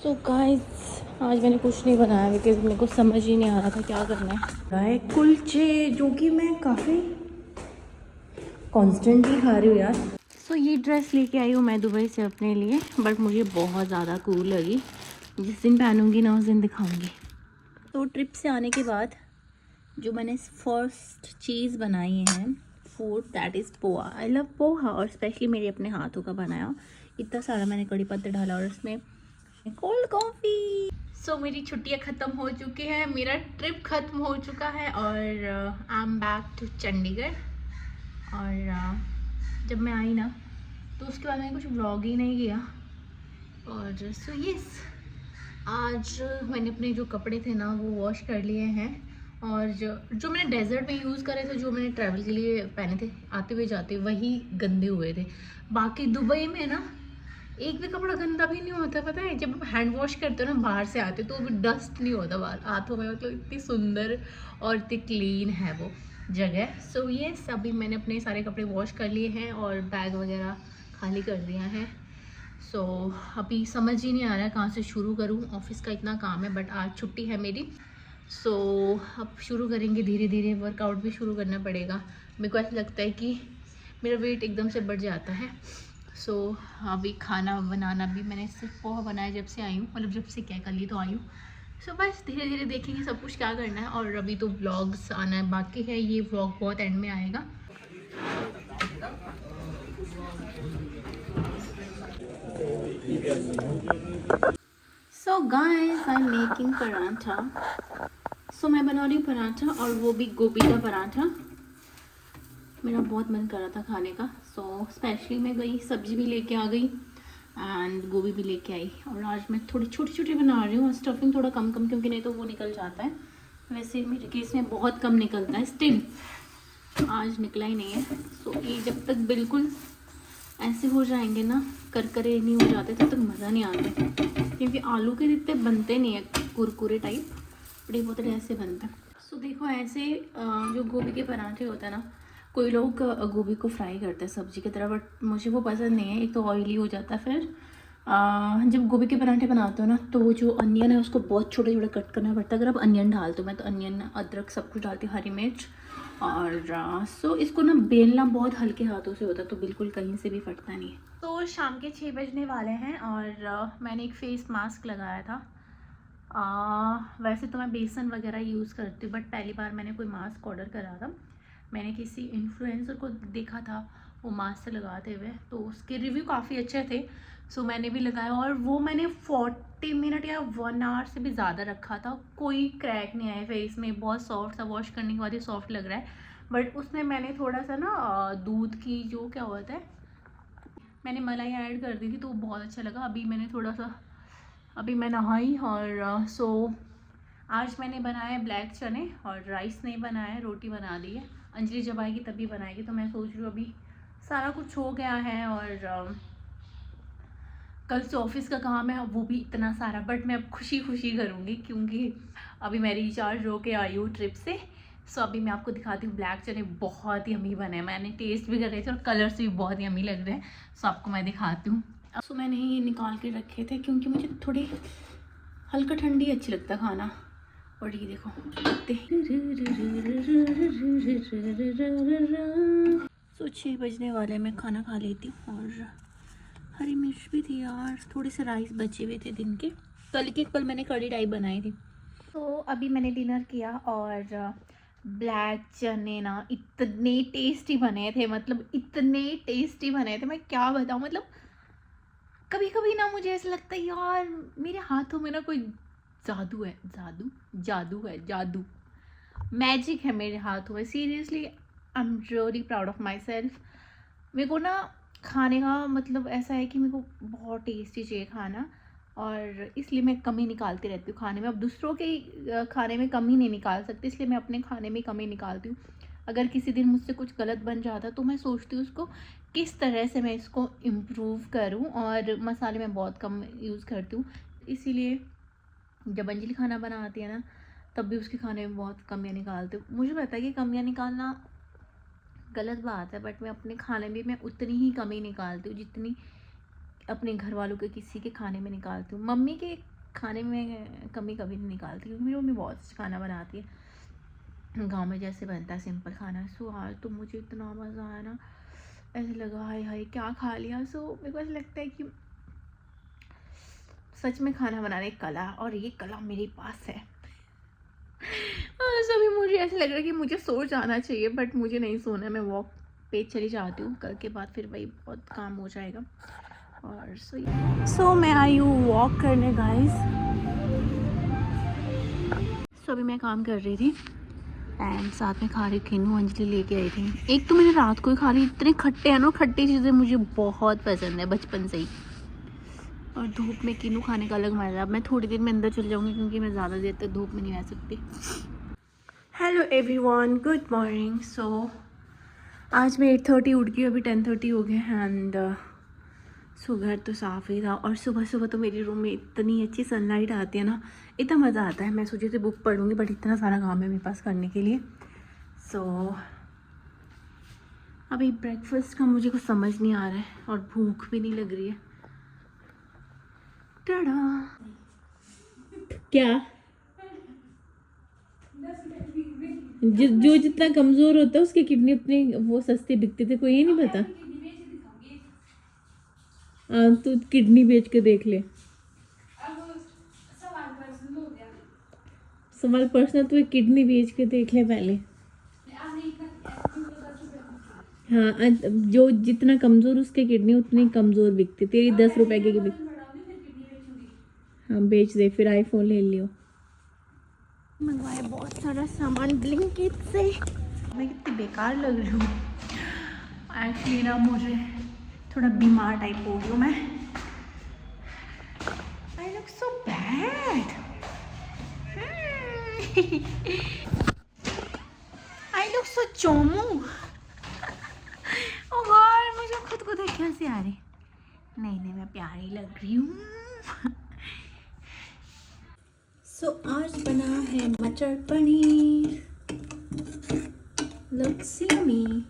So guys, आज मैंने कुछ नहीं बनाया बिकॉज मेरे को समझ ही नहीं आ रहा था क्या करना है। राय कुलचे जो कि मैं काफ़ी कॉन्स्टेंटली खा रही हूँ यार। सो ये ड्रेस लेके आई हूँ मैं दुबई से अपने लिए, बट मुझे बहुत ज़्यादा कूल लगी। जिस दिन पहनूंगी ना उस दिन दिखाऊंगी। तो ट्रिप से आने के बाद जो मैंने फर्स्ट चीज़ बनाई है food, that is poha. I love poha, और स्पेशली मेरे अपने हाथों का बनाया। इतना सारा मैंने कड़ी पत्ता डाला और उसमें कोल्ड कॉफ़ी। सो मेरी छुट्टियां ख़त्म हो चुकी हैं, मेरा ट्रिप ख़त्म हो चुका है और I am back to Chandigarh. और जब मैं आई ना तो उसके बाद मैंने कुछ व्लॉग ही नहीं किया। और सो यस, आज मैंने अपने जो कपड़े थे ना वो वॉश कर लिए हैं। और जो मैंने डेजर्ट में यूज़ करे थे, जो मैंने ट्रैवल के लिए पहने थे आते हुए जाते, वही गंदे हुए थे। बाकी दुबई में ना एक भी कपड़ा गंदा भी नहीं होता, पता है। जब आप हैंड वॉश करते हो ना बाहर से आते तो भी डस्ट नहीं होता बाहर हाथों में, मतलब इतनी सुंदर और इतनी क्लीन है वो जगह। सो ये अभी मैंने अपने सारे कपड़े वॉश कर लिए हैं और बैग वगैरह खाली कर दिया है। सो अभी समझ ही नहीं आ रहा है कहाँ से शुरू करूँ, ऑफिस का इतना काम है, बट आज छुट्टी है मेरी। सो अब शुरू करेंगे धीरे धीरे, वर्कआउट भी शुरू करना पड़ेगा। मेरे को ऐसा लगता है कि मेरा वेट एकदम से बढ़ जाता है। सो अभी खाना बनाना भी मैंने सिर्फ पोहा बनाया जब से आई हूँ, मतलब जब से क्या, कल ही तो आई हूँ। सो बस धीरे धीरे देखेंगे सब कुछ क्या करना है। और अभी तो व्लॉग्स आना है बाकी है, ये व्लॉग बहुत एंड में आएगा। So guys, I am making paratha. So मैं बना रही हूँ पराठा, और वो भी गोभी का पराठा। मेरा बहुत मन कर रहा था खाने का, सो स्पेशली मैं गई, सब्जी भी लेके आ गई एंड गोभी भी लेके आई। और आज मैं थोड़ी छोटी छोटी बना रही हूँ, स्टफिंग थोड़ा कम कम, क्योंकि नहीं तो वो निकल जाता है। वैसे मेरे केस में बहुत कम निकलता है, स्टिल आज निकला ही नहीं है। सो ये जब तक बिल्कुल ऐसे हो जाएंगे ना, करकरे नहीं हो जाते, तब तक मज़ा नहीं आता। क्योंकि आलू के जितने बनते नहीं है कुरकुरे टाइप, बड़े बहुत ऐसे बनते हैं। सो देखो ऐसे जो गोभी के पराठे होते हैं ना, कोई लोग गोभी को फ्राई करते हैं सब्जी की तरह, बट मुझे वो पसंद नहीं है। एक तो ऑयली हो जाता है, फिर जब गोभी के पराठे बनाते हो ना तो वो जो अनियन है उसको बहुत छोटे छोटे कट करना पड़ता है। अगर आप अनियन डालते हो, मैं तो अनियन अदरक सब कुछ डालती हूँ, हरी मिर्च। और सो इसको ना बेलना बहुत हल्के हाथों से होता है, तो बिल्कुल कहीं से भी फटता नहीं है। तो शाम के 6 बजने वाले हैं और मैंने एक फेस मास्क लगाया था। वैसे तो मैं बेसन वगैरह यूज़ करती हूँ, बट पहली बार मैंने कोई मास्क ऑर्डर करा था। मैंने किसी इन्फ्लुएंसर को देखा था वो मास्क लगाते हुए, तो उसके रिव्यू काफ़ी अच्छे थे। सो मैंने भी लगाया और वो मैंने 40 मिनट या 1 आवर से भी ज़्यादा रखा था। कोई क्रैक नहीं आया फेस में, बहुत सॉफ्ट सा, वॉश करने के बाद ही सॉफ्ट लग रहा है। बट उसमें मैंने थोड़ा सा ना दूध की जो क्या होता है, मैंने मलाई ऐड कर दी थी, तो बहुत अच्छा लगा। अभी मैंने थोड़ा सा, अभी मैं नहाई और सो आज मैंने बनाया ब्लैक चने और राइस नहीं बनाया, रोटी बना दी है। अंजलि जब आएगी तभी बनाएगी, तो मैं सोच रही हूँ अभी सारा कुछ हो गया है। और कल से ऑफिस का काम है, वो भी इतना सारा, बट मैं अब खुशी खुशी करूँगी क्योंकि अभी मैं रिचार्ज होके आई हूँ ट्रिप से। सो अभी मैं आपको दिखाती हूँ। ब्लैक चने बहुत यम्मी बने, मैंने टेस्ट भी कर रहे थे और कलर्स भी बहुत यम्मी लग रहे हैं। सो आपको मैं दिखाती हूँ। सो मैंने ये निकाल के रखे थे क्योंकि मुझे थोड़ी हल्का ठंडी अच्छी लगता है खाना। और ये देखो सो 6 बजने वाले, मैं खाना खा लेती हूँ। और हरी मिर्च भी थी यार, थोड़े से राइस बचे हुए थे दिन के, कल मैंने कड़ी टाइप बनाई थी। तो अभी मैंने डिनर किया और ब्लैक चने ना इतने टेस्टी बने थे, मतलब इतने टेस्टी बने थे, मैं क्या बताऊँ। मतलब कभी कभी ना मुझे ऐसा लगता है यार मेरे हाथों में ना कोई जादू है, जादू है, जादू मैजिक है मेरे हाथों में। Seriously I am really proud of my self. मेरे को ना खाने का मतलब ऐसा है कि मेरे को बहुत टेस्टी चाहिए खाना, और इसलिए मैं कमी निकालती रहती हूँ खाने में। अब दूसरों के खाने में कमी नहीं निकाल सकती, इसलिए मैं अपने खाने में कमी निकालती हूँ। अगर किसी दिन मुझसे कुछ गलत बन जाता तो मैं सोचती हूँ उसको किस तरह से मैं इसको इम्प्रूव करूँ, और मसाले मैं बहुत कम यूज़ करती हूँ। इसीलिए जब अंजलि खाना बनाती है ना तब भी उसके खाने में बहुत कमियाँ निकालती हूँ। मुझे पता है कि कमियाँ निकालना गलत बात है, बट मैं अपने खाने में मैं उतनी ही कमी निकालती हूँ जितनी अपने घर वालों के किसी के खाने में निकालती हूँ। मम्मी के खाने में कमी कभी नहीं निकालती क्योंकि मेरी मम्मी बहुत अच्छा खाना बनाती है, गांव में जैसे बनता है सिंपल खाना। सो आज तो मुझे इतना मज़ा आया ना, ऐसे लगा हाय हाय क्या खा लिया। सो मेरे को ऐसा लगता है कि सच में खाना बनाने की कला, और ये कला मेरे पास है। सभी मुझे ऐसा लग रहा है कि मुझे सो जाना चाहिए, बट मुझे नहीं सोना है। मैं वॉक पे चली जाती हूँ, कल के बाद फिर वही बहुत काम हो जाएगा। और सो मैं आई हूँ वॉक करने गाइस। सो अभी मैं काम कर रही थी एंड साथ में खा रही किन्नू अंजलि लेके आई थी। एक तो मैंने रात को ही खा ली, इतने खट्टे हैं ना, खट्टी चीज़ें मुझे बहुत पसंद है बचपन से ही। और धूप में किन्नू खाने का अलग मज़ा। अब मैं थोड़ी देर में अंदर चल जाऊँगी क्योंकि मैं ज़्यादा देर तक धूप में नहीं रह सकती। Hello everyone, good morning. So आज मैं 8:30 उठ गई, अभी 10:30 हो गए एंड सो घर तो साफ़ ही था। और सुबह सुबह तो मेरे रूम में इतनी अच्छी सनलाइट आती है ना, इतना मज़ा आता है। मैं सोची थी बुक पढ़ूँगी बट इतना सारा काम है मेरे पास करने के लिए। सो अभी ब्रेकफास्ट का मुझे कुछ समझ नहीं आ रहा है और भूख भी नहीं लग रही है। टाड़ा क्या जो जितना कमज़ोर होता है उसकी किडनी उतनी वो सस्ती बिकती थे, कोई ये नहीं पता। तू किडनी बेच के देख ले। सवाल पर्सनल, तू एक किडनी बेच के देख ले पहले। हाँ, जो जितना कमज़ोर उसके किडनी उतनी कमज़ोर बिकती। तेरी 10 रुपए की बिक। हाँ बेच दे, फिर आईफोन ले लियो। मंगवाया बहुत सारा सामान ब्लिंकिट से। मैं कितनी बेकार लग रही हूँ एक्चुअली ना, मुझे थोड़ा बीमार टाइप हो गई हूँ मैं। I look so bad. I look so चोमू। ओ गॉड, मुझे खुद को देख के हंसी आ रही। नहीं नहीं, मैं प्यारी लग रही हूँ। सो आज बना है मटर पनीर। लुक सी मी।